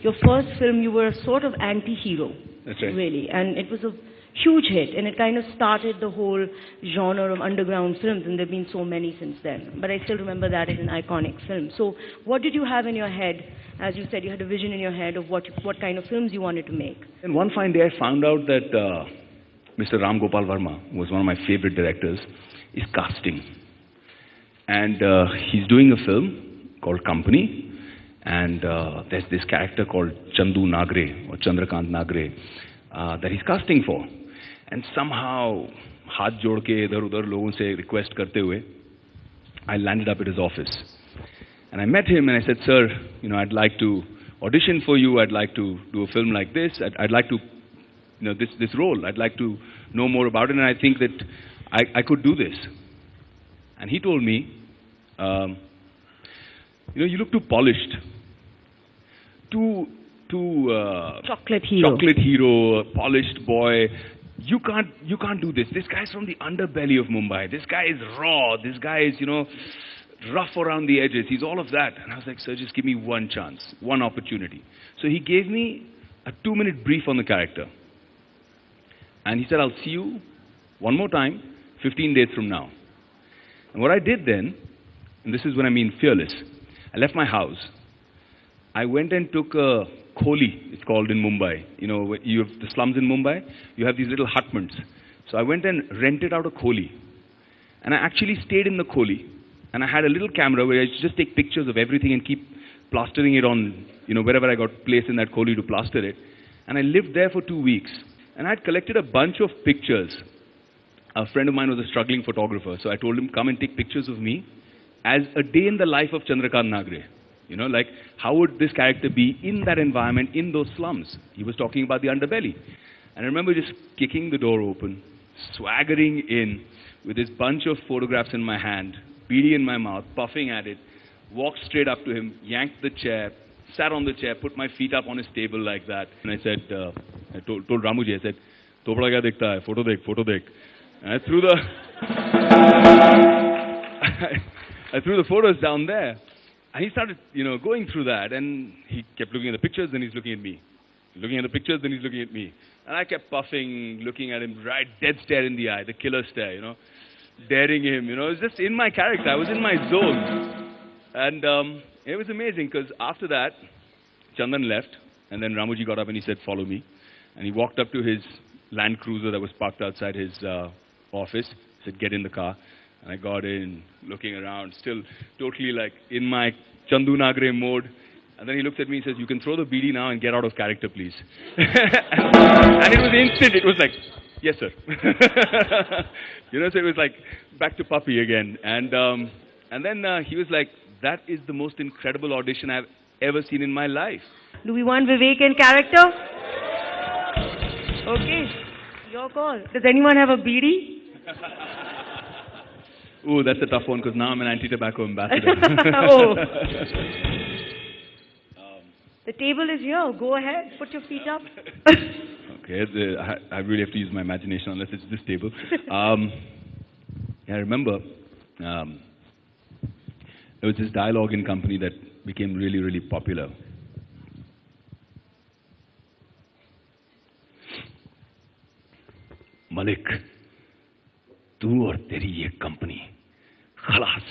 your first film, you were a sort of anti-hero. That's right. Really. And it was a huge hit, and it kind of started the whole genre of underground films, and there have been so many since then. But I still remember that as an iconic film. So what did you have in your head? As you said, you had a vision in your head of what kind of films you wanted to make. And one fine day I found out that Mr. Ram Gopal Verma, who was one of my favorite directors, is casting. And he's doing a film called Company, and there's this character called Chandu Nagre, or Chandrakant Nagre, that he's casting for. And somehow, हाथ जोड़ के इधर-उधर लोगों से request करते हुए, I landed up at his office. And I met him and I said, sir, you know, I'd like to audition for you. I'd like to do a film like this. I'd like to, you know, this role. I'd like to know more about it. And I think that I could do this. And he told me, you know, you look too polished, too chocolate hero, polished boy. You can't do this. This guy's from the underbelly of Mumbai. This guy is raw. This guy is, you know, rough around the edges. He's all of that. And I was like, sir, just give me one chance, one opportunity. So he gave me a 2-minute brief on the character. And he said, I'll see you one more time, 15 days from now. And what I did then, and this is when I mean fearless, I left my house. I went and took a kholi, it's called in Mumbai. You know, you have the slums in Mumbai, you have these little hutments. So I went and rented out a kholi. And I actually stayed in the kholi. And I had a little camera where I just take pictures of everything and keep plastering it on, you know, wherever I got placed in that kholi to plaster it. And I lived there for 2 weeks. And I had collected a bunch of pictures. A friend of mine was a struggling photographer. So I told him, come and take pictures of me as a day in the life of Chandrakant Nagre. You know, like, how would this character be in that environment, in those slums? He was talking about the underbelly. And I remember just kicking the door open, swaggering in with this bunch of photographs in my hand, beady in my mouth, puffing at it, walked straight up to him, yanked the chair, sat on the chair, put my feet up on his table like that. And I said, I told Ramuji, I said, "Topda kya dikhta hai? Photo dekh, photo dekh." And I threw the photos down there. And he started, you know, going through that. And he kept looking at the pictures, then he's looking at me. Looking at the pictures, then he's looking at me. And I kept puffing, looking at him, right, dead stare in the eye, the killer stare, you know. Daring him, you know, it was just in my character. I was in my zone. And it was amazing because after that, Chandan left. And then Ramuji got up and he said, follow me. And he walked up to his Land Cruiser that was parked outside his office. He said, get in the car. And I got in, looking around, still totally like in my Chandu Nagre mode. And then he looks at me and says, you can throw the beedi now and get out of character, please. And it was instant. It was like, yes, sir. You know, so it was like back to puppy again. And then he was like, that is the most incredible audition I've ever seen in my life. Do we want Vivek in character? Okay, your call. Does anyone have a beedi? Ooh, that's a tough one because now I'm an anti-tobacco ambassador. Oh. The table is here. Go ahead. Put your feet up. Okay, I really have to use my imagination unless it's this table. I remember there was this dialogue in Company that became really, really popular. Malik, तू और तेरी ये company खलास.